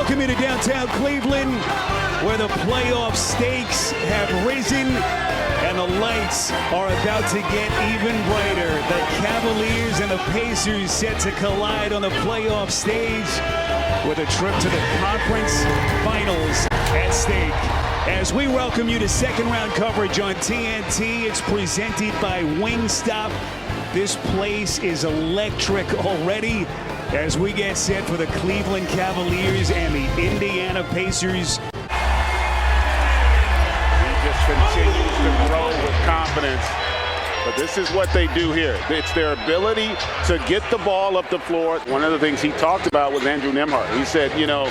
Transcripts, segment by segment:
welcome you to downtown Cleveland, where the playoff stakes have risen and the lights are about to get even brighter. The Cavaliers and the Pacers set to collide on the playoff stage with a trip to the conference finals at stake. As we welcome you to second round coverage on TNT, it's presented by Wingstop. This place is electric already as we get set for the Cleveland Cavaliers and the Indiana Pacers. He just continues to grow with confidence. But this is what they do here. It's their ability to get the ball up the floor. One of the things he talked about was Andrew Nembhard. He said, you know,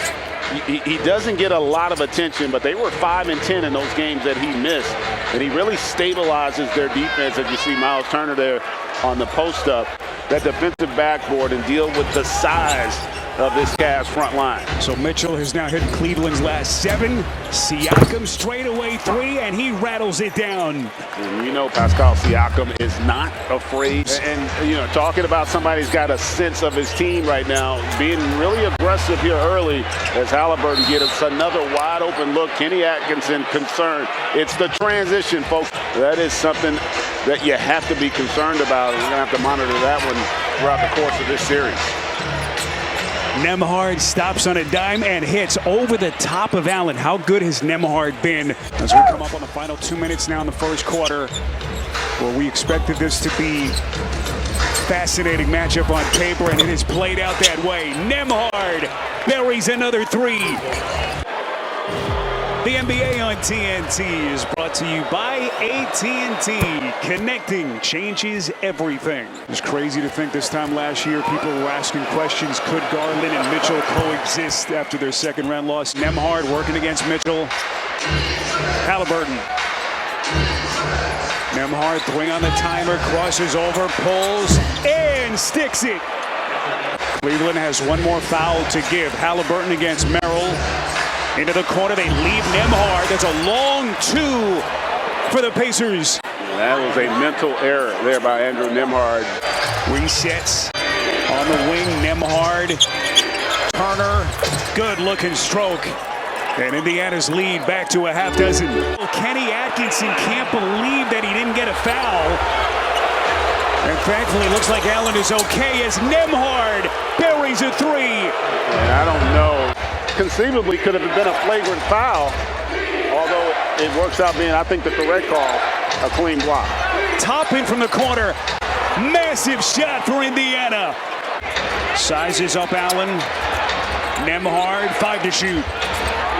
he doesn't get a lot of attention, but they were 5 and 10 in those games that he missed. And he really stabilizes their defense, as you see Miles Turner there on the post-up, that defensive backboard, and deal with the size of this Cavs front line. So Mitchell has now hit Cleveland's last 7. Siakam straightaway 3, and he rattles it down. And you know Pascal Siakam is not afraid. And you know, talking about somebody who's got a sense of his team right now, being really aggressive here early as Halliburton gets another wide open look. Kenny Atkinson concerned. It's the transition, folks. That is something that you have to be concerned about. We're going to have to monitor that one throughout the course of this series. Nembhard stops on a dime and hits over the top of Allen. How good has Nembhard been? As we come up on the final 2 minutes now in the first quarter, where we expected this to be fascinating matchup on paper, and it has played out that way. Nembhard buries another 3. The NBA on TNT is brought to you by AT&T. Connecting changes everything. It's crazy to think this time last year people were asking questions, could Garland and Mitchell coexist after their second round loss? Nembhard working against Mitchell. Halliburton. Nembhard throwing on the timer, crosses over, pulls, and sticks it. Cleveland has one more foul to give. Halliburton against Merrill. Into the corner, they leave Nembhard. That's a long 2 for the Pacers. That was a mental error there by Andrew Nembhard. Resets on the wing, Nembhard. Turner, good looking stroke. And Indiana's lead back to a half dozen. Kenny Atkinson can't believe that he didn't get a foul. And thankfully, looks like Allen is okay as Nembhard buries a 3. And I don't know. Conceivably could have been a flagrant foul, although it works out being, I think, the correct call, a clean block. Topping from the corner, massive shot for Indiana. Sizes up Allen. Nembhard, 5 to shoot.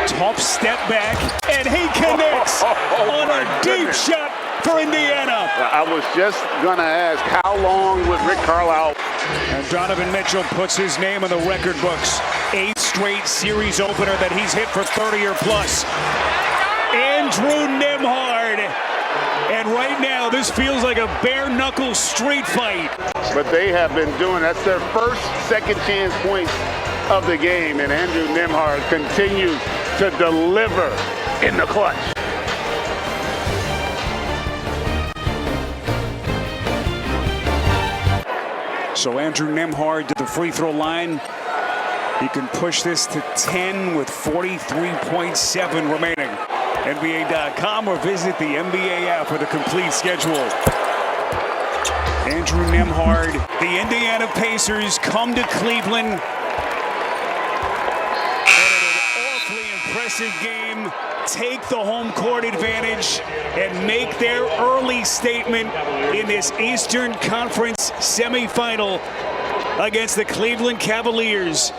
Tough step back, and he connects on a deep shot for Indiana. I was just gonna ask, how long would Rick Carlisle? And Donovan Mitchell puts his name in the record books. 8th straight series opener that he's hit for 30 or plus. Andrew Nembhard. And right now, this feels like a bare-knuckle street fight. But they have been doing, that's their first second chance points of the game. And Andrew Nembhard continues to deliver in the clutch. So Andrew Nembhard to the free throw line. He can push this to 10 with 43.7 remaining. NBA.com or visit the NBA app for the complete schedule. Andrew Nembhard, the Indiana Pacers come to Cleveland. And an awfully impressive game. Take the home court advantage and make their early statement in this Eastern Conference semifinal against the Cleveland Cavaliers.